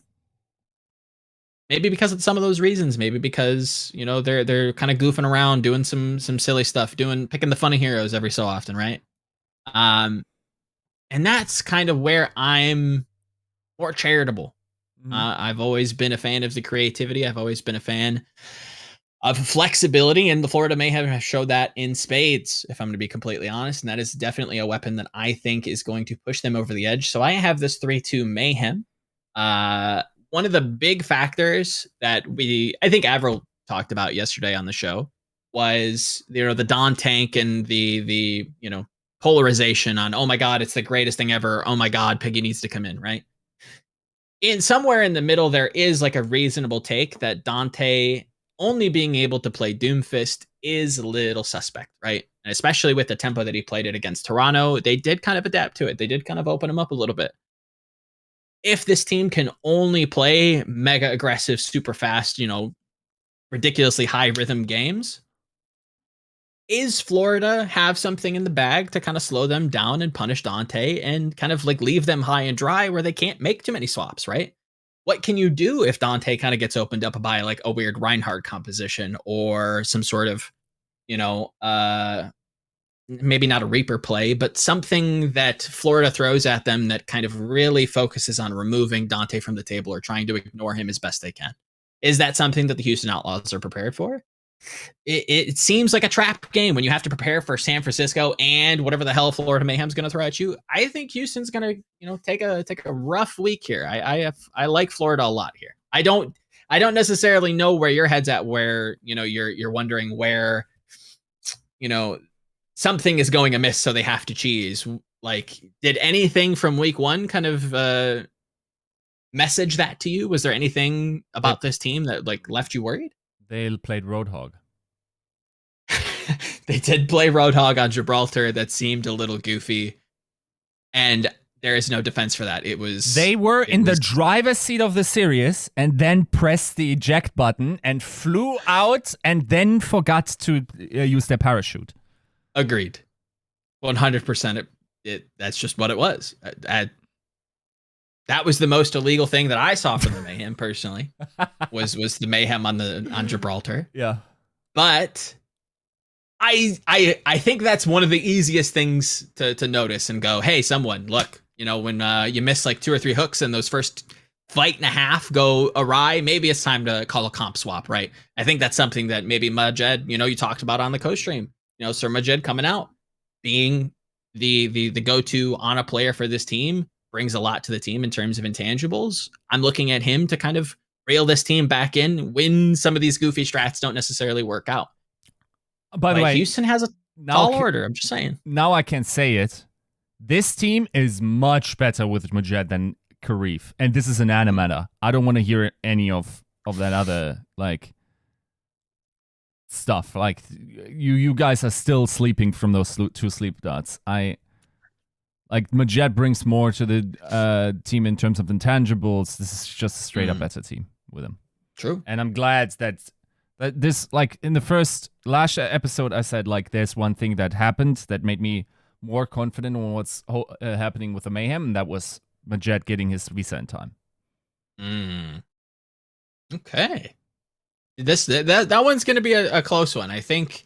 Maybe because of some of those reasons. Maybe because they're kind of goofing around, doing some silly stuff, picking the funny heroes every so often, right? And that's kind of where I'm more charitable. I've always been a fan of the creativity. I've always been a fan of flexibility, and the Florida Mayhem have showed that in spades, if I'm going to be completely honest. And that is definitely a weapon that I think is going to push them over the edge. So I have this 3-2 Mayhem. One of the big factors that I think AVRL talked about yesterday on the show was, the Dawn tank and the polarization on, oh my God, it's the greatest thing ever. Oh my God, Piggy needs to come in, right? Somewhere in the middle, there is like a reasonable take that Dante only being able to play Doomfist is a little suspect, right? And especially with the tempo that he played it against Toronto, they did kind of adapt to it. They did kind of open him up a little bit. If this team can only play mega aggressive, super fast, ridiculously high rhythm games, is Florida have something in the bag to kind of slow them down and punish Dante and kind of like leave them high and dry where they can't make too many swaps, right? What can you do if Dante kind of gets opened up by like a weird Reinhardt composition or some sort of, maybe not a Reaper play, but something that Florida throws at them that kind of really focuses on removing Dante from the table or trying to ignore him as best they can? Is that something that the Houston Outlaws are prepared for? It seems like a trap game when you have to prepare for San Francisco and whatever the hell Florida Mayhem's going to throw at you. I think Houston's going to, take a rough week here. I like Florida a lot here. I don't necessarily know where your head's at, where you're wondering where something is going amiss, so they have to cheese. Like, did anything from week one kind of message that to you? Was there anything about this team that like left you worried? They played Roadhog. They did play Roadhog on Gibraltar. That seemed a little goofy, and there is no defense for that. They were in the driver's seat of the series and then pressed the eject button and flew out and then forgot to use their parachute. Agreed. 100%. That's just what it was. That was the most illegal thing that I saw from the Mayhem personally. was the Mayhem on Gibraltar. Yeah. But I think that's one of the easiest things to notice and go, hey, someone, look, when you miss like 2 or 3 hooks and those first fight and a half go awry, maybe it's time to call a comp swap, right? I think that's something that maybe Majed, you talked about on the co-stream. Sir Majed coming out, being the go-to on a player for this team, brings a lot to the team in terms of intangibles. I'm looking at him to kind of reel this team back in when some of these goofy strats don't necessarily work out. By the way, Houston has a tall order. I'm just saying. Now I can say it. This team is much better with Majed than Karif. And this is an animator. I don't want to hear any of that other, stuff. Like, you guys are still sleeping from those 2 sleep dots. Majed brings more to the team in terms of intangibles. This is just a straight up better team with him. True. And I'm glad that this, in the last episode, I said, there's one thing that happened that made me more confident on what's happening with the Mayhem, and that was Majed getting his visa in time. Okay. That one's going to be a close one. I think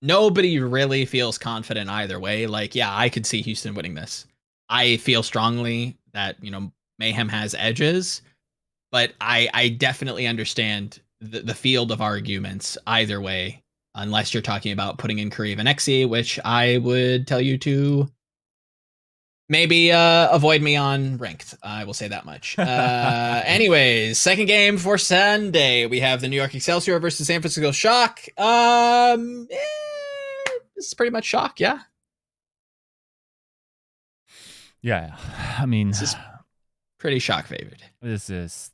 nobody really feels confident either way. I could see Houston winning this. I feel strongly that, Mayhem has edges, but I definitely understand the field of arguments either way, unless you're talking about putting in Kareev and Xe, which I would tell you to maybe avoid me on ranked. I will say that much. Anyways, second game for Sunday. We have the New York Excelsior versus San Francisco Shock. This is pretty much Shock, yeah? Yeah, I mean... This is pretty Shock favored. This is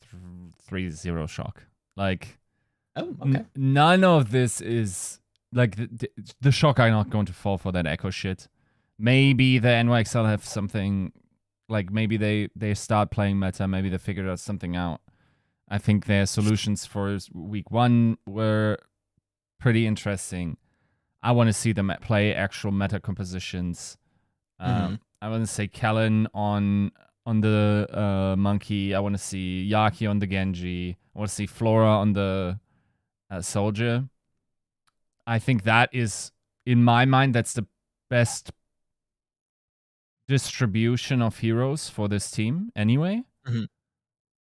3-0 Shock. Oh, okay. None of this is... the Shock are not going to fall for that echo shit. Maybe the NYXL have something, maybe they start playing meta, maybe they figured out something out. I think their solutions for week 1 were pretty interesting. I want to see them play actual meta compositions. I want to say Kellen on the Monkey. I want to see Yaki on the Genji. I want to see Flora on the Soldier. I think that is, in my mind, that's the best distribution of heroes for this team anyway.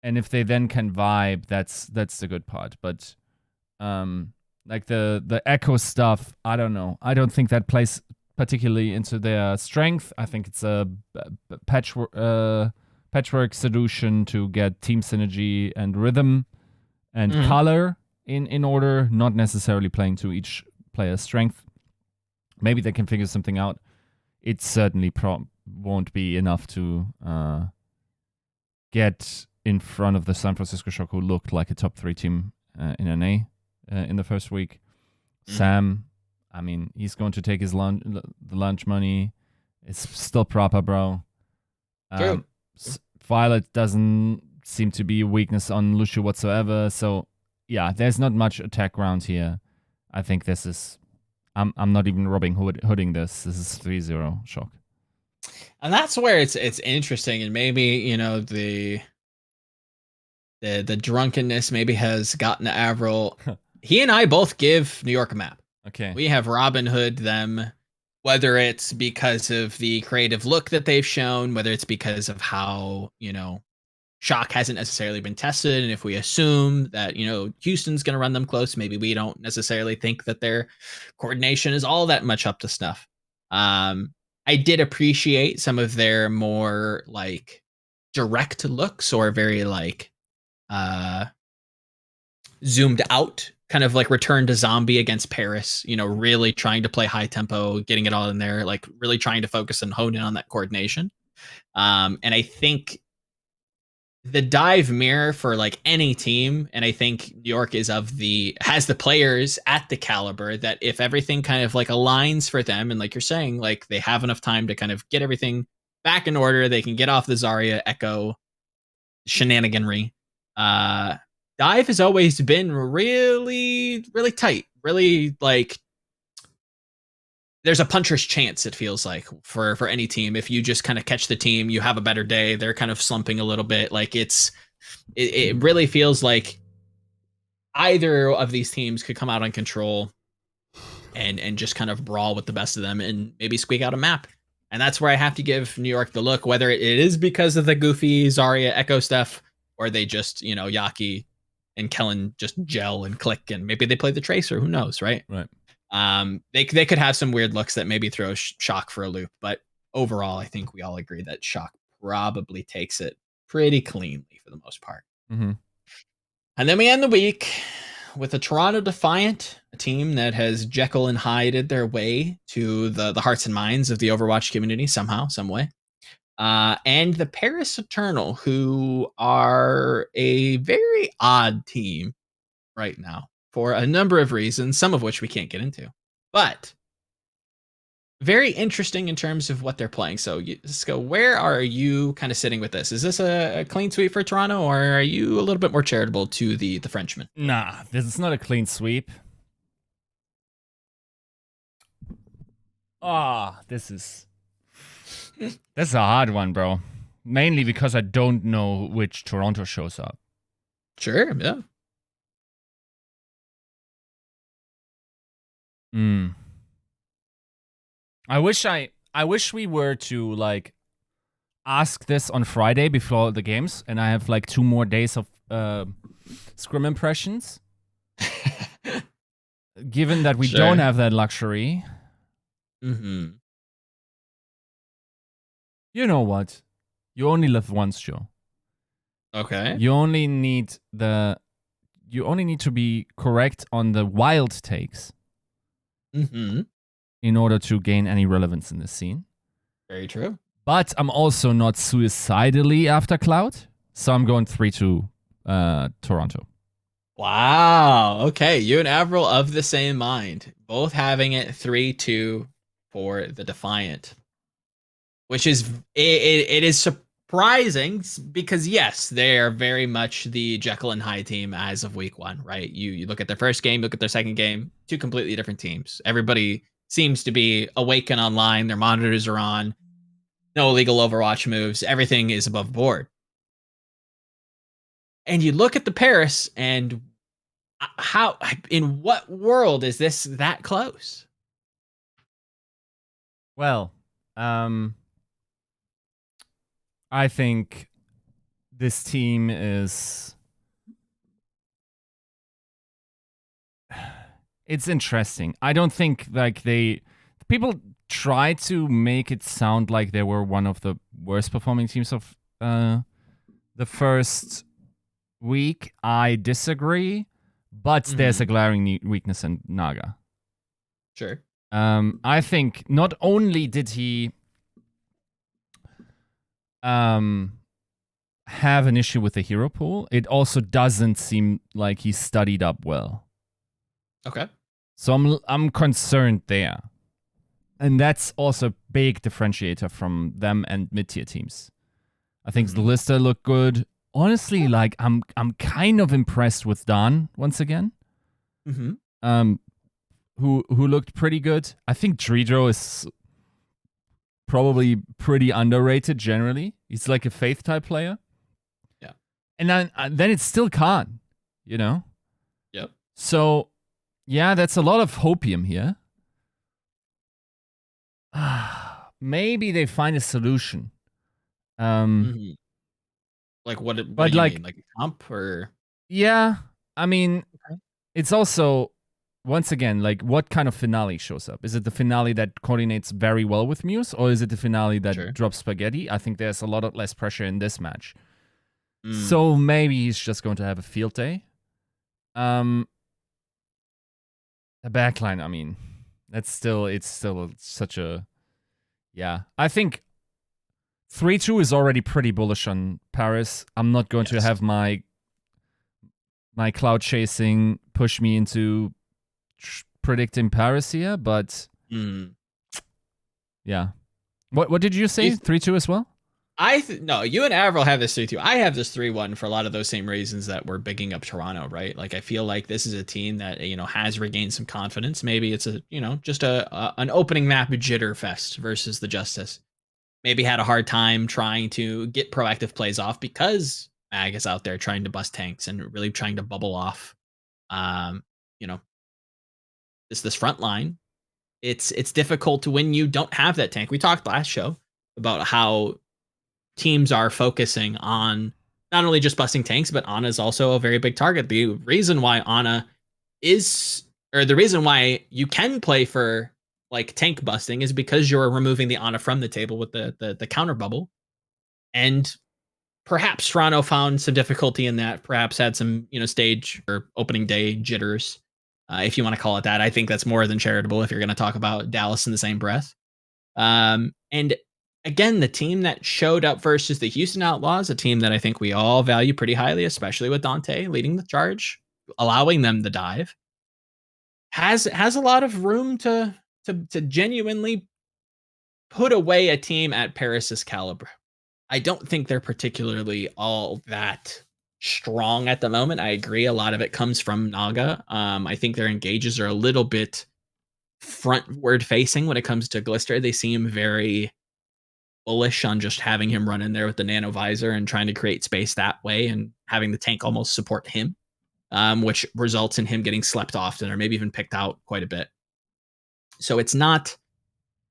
And if they then can vibe, that's the good part. But the echo stuff, I don't know. I don't think that plays particularly into their strength. I think it's a patchwork solution to get team synergy and rhythm and color in order, not necessarily playing to each player's strength. Maybe they can figure something out. It certainly won't be enough to get in front of the San Francisco Shock, who looked like a top 3 team in NA. in the first week. Sam, I mean, he's going to take his the lunch money. It's still proper, bro. True. Violet doesn't seem to be a weakness on Lucio whatsoever. So, yeah, there's not much attack round here. I think this is... I'm not even Robin Hooding this. This is 3-0 Shock. And that's where it's interesting, and maybe, you know, the drunkenness maybe has gotten to Avril. He and I both give New York a map. Okay. We have Robin Hood them, whether it's because of the creative look that they've shown, whether it's because of how, you know, Shock hasn't necessarily been tested. And if we assume that, you know, Houston's going to run them close, maybe we don't necessarily think that their coordination is all that much up to snuff. I did appreciate some of their more like direct looks, or very like zoomed out, kind of like Return to Zombie against Paris, you know, really trying to play high tempo, getting it all in there, like really trying to focus and hone in on that coordination. And I think the dive mirror for like any team, and I think New York has the players at the caliber that if everything kind of like aligns for them, and like you're saying, like they have enough time to kind of get everything back in order, they can get off the Zarya Echo shenaniganry. Dive has always been really, really tight, really like there's a puncher's chance, it feels like, for any team. If you just kind of catch the team, you have a better day. They're kind of slumping a little bit. Like it really feels like either of these teams could come out on control and just kind of brawl with the best of them and maybe squeak out a map. And that's where I have to give New York the look, whether it is because of the goofy Zarya Echo stuff, or they just, you know, Yaki and Kellen just gel and click, and maybe they play the Tracer. Who knows, right? Right. They could have some weird looks that maybe throw Shock for a loop, but overall, I think we all agree that Shock probably takes it pretty cleanly for the most part. Mm-hmm. And then we end the week with the Toronto Defiant, a team that has Jekyll and Hyde their way to the hearts and minds of the Overwatch community somehow, some way. And the Paris Eternal, who are a very odd team right now, for a number of reasons, some of which we can't get into, but very interesting in terms of what they're playing. So, Yiska, where are you kind of sitting with this? Is this a clean sweep for Toronto, or are you a little bit more charitable to the Frenchman? Nah, this is not a clean sweep. This is a hard one, bro. Mainly because I don't know which Toronto shows up. Sure, yeah. I wish we were to like ask this on Friday before the games, and I have like 2 more days of scrim impressions. Given that we don't have that luxury. Mm-hmm. You know what? You only live once, Joe. Okay. You only need to be correct on the wild takes. Mm-hmm. In order to gain any relevance in the scene. Very true. But I'm also not suicidally after Cloud, so I'm going 3-2 Toronto. Wow. Okay, you and Avril of the same mind, both having it 3-2 for the Defiant, which is it is surprising because yes, they are very much the Jekyll and Hyde team as of week 1, right? You look at their first game, look at their second game, 2 completely different teams. Everybody seems to be awake and online. Their monitors are on. No illegal Overwatch moves. Everything is above board. And you look at the Paris, and how, in what world is this that close? Well, I think this team is... It's interesting. I don't think like people try to make it sound like they were one of the worst performing teams of the first week. I disagree, but there's a glaring weakness in Naga. Sure. I think not only did he have an issue with the hero pool, it also doesn't seem like he studied up well. Okay. So I'm concerned there. And that's also a big differentiator from them and mid-tier teams. I think the Lister look good. Honestly, like I'm kind of impressed with Don once again. Who looked pretty good. I think Dredro is probably pretty underrated generally. He's like a faith type player. Yeah. And then it's still Khan, you know? Yep. So, yeah, that's a lot of hopium here. Maybe they find a solution. Like what do you mean? Like a comp or? Yeah, I mean, it's also, once again, like what kind of finale shows up? Is it the finale that coordinates very well with Muse, or is it the finale that drops spaghetti? I think there's a lot of less pressure in this match. So maybe he's just going to have a field day. The backline, I mean, it's still such a, yeah. I think 3-2 is already pretty bullish on Paris. I'm not going to have my cloud chasing push me into predicting Paris here, but yeah. What did you say? 3-2 as well? No, you and AVRL have this 3-2. I have this 3-1 for a lot of those same reasons that we're bigging up Toronto, right? Like I feel like this is a team that, has regained some confidence. Maybe it's just an opening map jitter fest versus the Justice. Maybe had a hard time trying to get proactive plays off because Mag is out there trying to bust tanks and really trying to bubble off this front line. It's difficult when you don't have that tank. We talked last show about how teams are focusing on not only just busting tanks, but Ana is also a very big target. The reason why Ana the reason why you can play for like tank busting is because you're removing the Ana from the table with the counter bubble. And perhaps Toronto found some difficulty in that, perhaps had some, stage or opening day jitters, if you want to call it that. I think that's more than charitable if you're going to talk about Dallas in the same breath. And again, the team that showed up versus the Houston Outlaws, a team that I think we all value pretty highly, especially with Dante leading the charge, allowing them to dive, has a lot of room to genuinely put away a team at Paris's caliber. I don't think they're particularly all that strong at the moment. I agree. A lot of it comes from Naga. I think their engages are a little bit frontward facing when it comes to Glister. They seem very bullish on just having him run in there with the nano visor and trying to create space that way and having the tank almost support him, which results in him getting slept often or maybe even picked out quite a bit. So it's not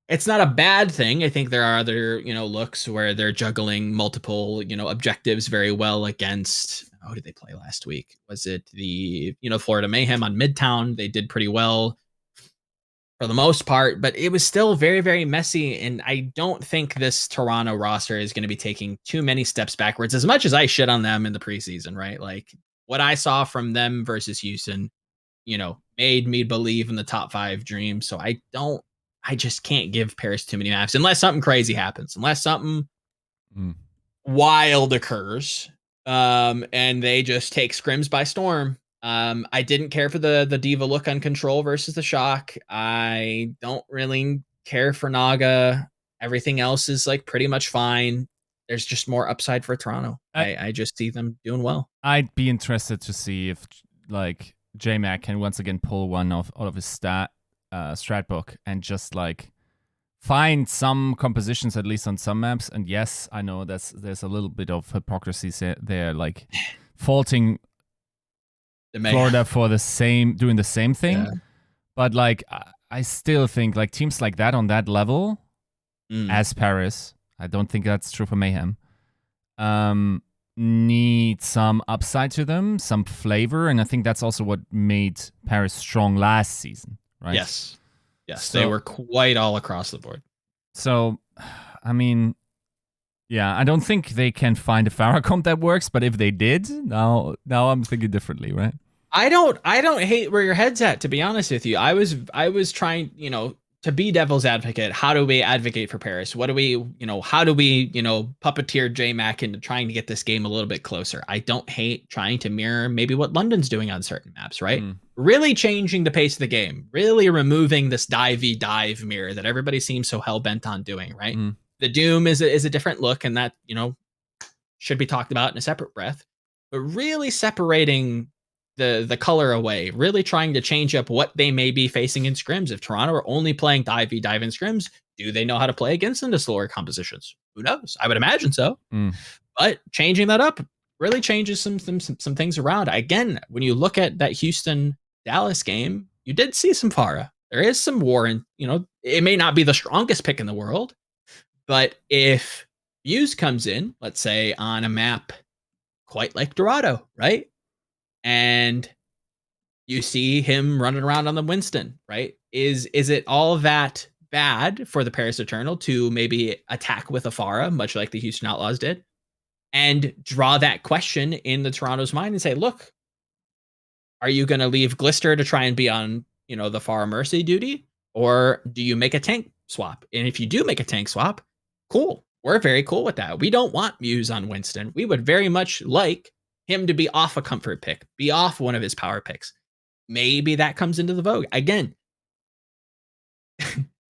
a bad thing. I think there are other, looks where they're juggling multiple, objectives very well against, who did they play last week? Was it the, Florida Mayhem on Midtown? They did pretty well for the most part, but it was still very, very messy. And I don't think this Toronto roster is going to be taking too many steps backwards, as much as I shit on them in the preseason, right? Like what I saw from them versus Houston, made me believe in the top 5 dream. So I just can't give Paris too many maps unless something crazy happens, unless something wild occurs, and they just take scrims by storm. I didn't care for the Diva look on control versus the Shock. I don't really care for Naga. Everything else is like pretty much fine. There's just more upside for Toronto. I just see them doing well. I'd be interested to see if like J-Mac can once again pull one out of his strat book and just like find some compositions at least on some maps. And yes, I know there's a little bit of hypocrisy there, like faulting Florida for doing the same thing. Yeah. But like I still think like teams like that on that level as Paris, I don't think that's true for Mayhem, need some upside to them, some flavor, and I think that's also what made Paris strong last season. Right? Yes. So, they were quite all across the board. So, I mean, yeah, I don't think they can find a Pharah comp that works, but if they did, now I'm thinking differently, right? I don't hate where your head's at, to be honest with you. I was trying, to be devil's advocate, how do we advocate for Paris? What do we, how do we, puppeteer JMac into trying to get this game a little bit closer? I don't hate trying to mirror maybe what London's doing on certain maps, right? Really changing the pace of the game, really removing this dive mirror that everybody seems so hell-bent on doing, right? The Doom is a different look, and that, should be talked about in a separate breath, but really separating the color away, really trying to change up what they may be facing in scrims. If Toronto are only playing dive in scrims, do they know how to play against them to slower compositions? Who knows? I would imagine so. But changing that up really changes some things around. Again, when you look at that Houston-Dallas game, you did see some Pharah. There is some war, and it may not be the strongest pick in the world, but if Muse comes in, let's say on a map quite like Dorado, right? And you see him running around on the Winston, right? Is it all that bad for the Paris Eternal to maybe attack with a Pharah, much like the Houston Outlaws did, and draw that question in the Toronto's mind and say, look, are you going to leave Glister to try and be on, the Pharah Mercy duty? Or do you make a tank swap? And if you do make a tank swap, cool. We're very cool with that. We don't want Muse on Winston. We would very much like him to be off a comfort pick, be off one of his power picks. Maybe that comes into the vogue. Again,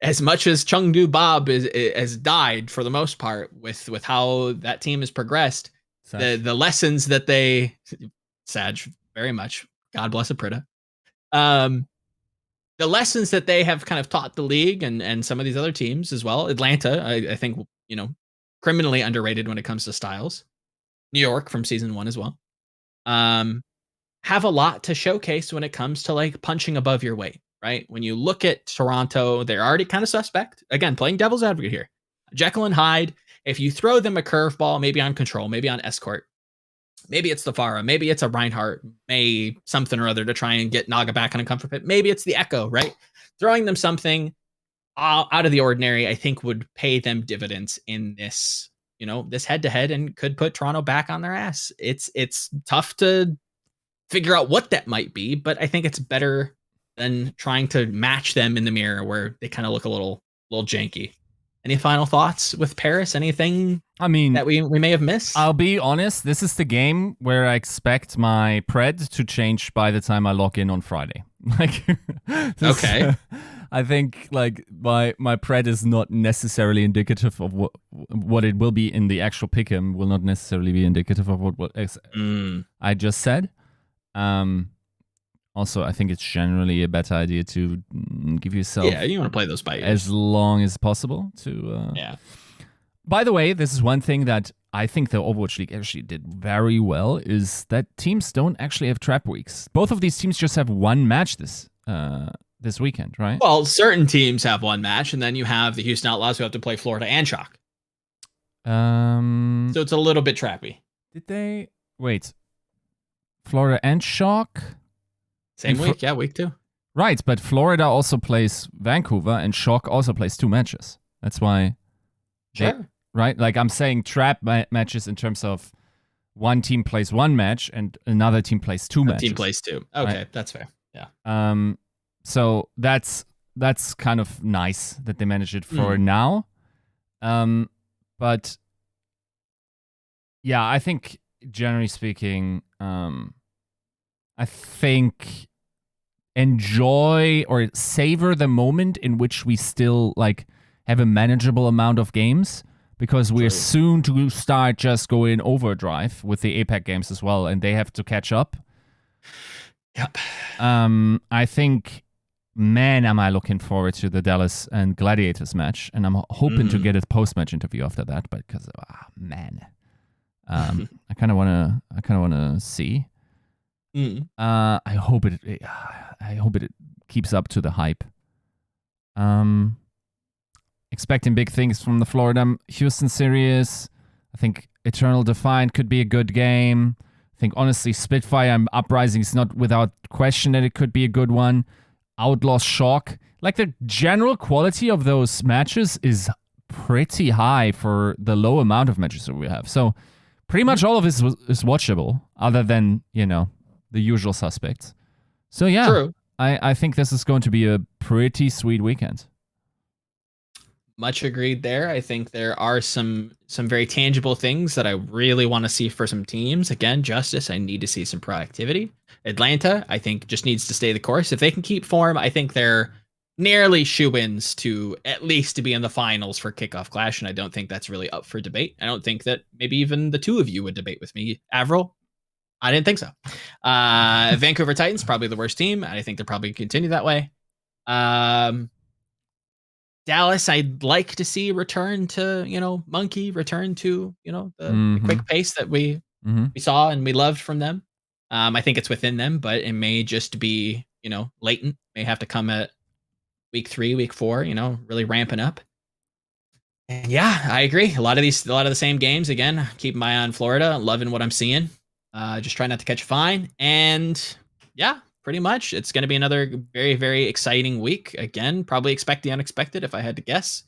as much as Chengdu Bob has died for the most part with how that team has progressed, the lessons that they, Sag, very much, God bless Aprita, the lessons that they have kind of taught the league and some of these other teams as well. Atlanta, I think, criminally underrated when it comes to styles. New York from season 1 as well. Have a lot to showcase when it comes to like punching above your weight, right? When you look at Toronto, they're already kind of suspect. Again, playing devil's advocate here. Jekyll and Hyde, if you throw them a curveball, maybe on control, maybe on escort, maybe it's the Pharah, maybe it's a Reinhardt, maybe something or other to try and get Naga back on a comfort pit. Maybe it's the Echo, right? Throwing them something out of the ordinary, I think would pay them dividends in this, this head-to-head, and could put Toronto back on their ass. It's tough to figure out what that might be, but I think it's better than trying to match them in the mirror where they kind of look a little janky. Any final thoughts with Paris? Anything that we may have missed? I'll be honest, this is the game where I expect my pred to change by the time I log in on Friday. Okay. I think like my pred is not necessarily indicative of what it will be in the actual pick'em, will not necessarily be indicative of what I just said. Also, I think it's generally a better idea to give yourself you want to play those by ears as long as possible to By the way, this is one thing that I think the Overwatch League actually did very well, is that teams don't actually have trap weeks. Both of these teams just have one match this weekend, right? Well, certain teams have one match, and then you have the Houston Outlaws who have to play Florida and Shock. So it's a little bit trappy. Did they wait? Florida and Shock? Same week, week 2. Right, but Florida also plays Vancouver, and Shock also plays 2 matches. That's why. Sure. Right? Like I'm saying trap matches in terms of one team plays 1 match and another team plays 2 matches. Team plays 2. Okay, right? That's fair. Yeah. So that's kind of nice that they managed it for now. But yeah, I think generally speaking, I think enjoy or savor the moment in which we still like have a manageable amount of games, because we're soon to start just going overdrive with the APAC games as well, and they have to catch up. Yep. I think, man, am I looking forward to the Dallas and Gladiators match, and I'm hoping to get a post-match interview after that, but because man, I kind of wanna see. I hope it keeps up to the hype. Expecting big things from the Florida Houston series. I think Eternal-Defiant could be a good game. I think honestly Spitfire-Uprising is not without question that it could be a good one. Outlaws Shock. Like the general quality of those matches is pretty high for the low amount of matches that we have. So pretty much all of this is watchable, other than, the usual suspects. So yeah, True. I think this is going to be a pretty sweet weekend. Much agreed there. I think there are some very tangible things that I really want to see for some teams. Again, Justice, I need to see some proactivity. Atlanta, I think just needs to stay the course. If they can keep form, I think they're nearly shoe-ins to at least to be in the finals for Kickoff Clash, and I don't think that's really up for debate. I don't think that maybe even the two of you would debate with me. AVRL, I didn't think so. Vancouver Titans, probably the worst team. I think they're probably going to continue that way. Dallas, I'd like to see return to, Monkey, return to, the quick pace that we saw and we loved from them. I think it's within them, but it may just be, latent. May have to come at week 3, week 4, really ramping up. And yeah, I agree. A lot of the same games. Again, keep my eye on Florida. Loving what I'm seeing. Just try not to catch a fine. And yeah, pretty much. It's going to be another very, very exciting week. Again, probably expect the unexpected if I had to guess.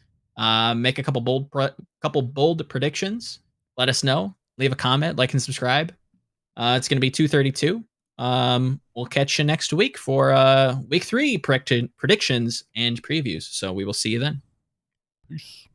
Make a couple bold predictions. Let us know. Leave a comment, like, and subscribe. It's going to be 2:32. We'll catch you next week for week 3 predictions and previews. So we will see you then. Peace.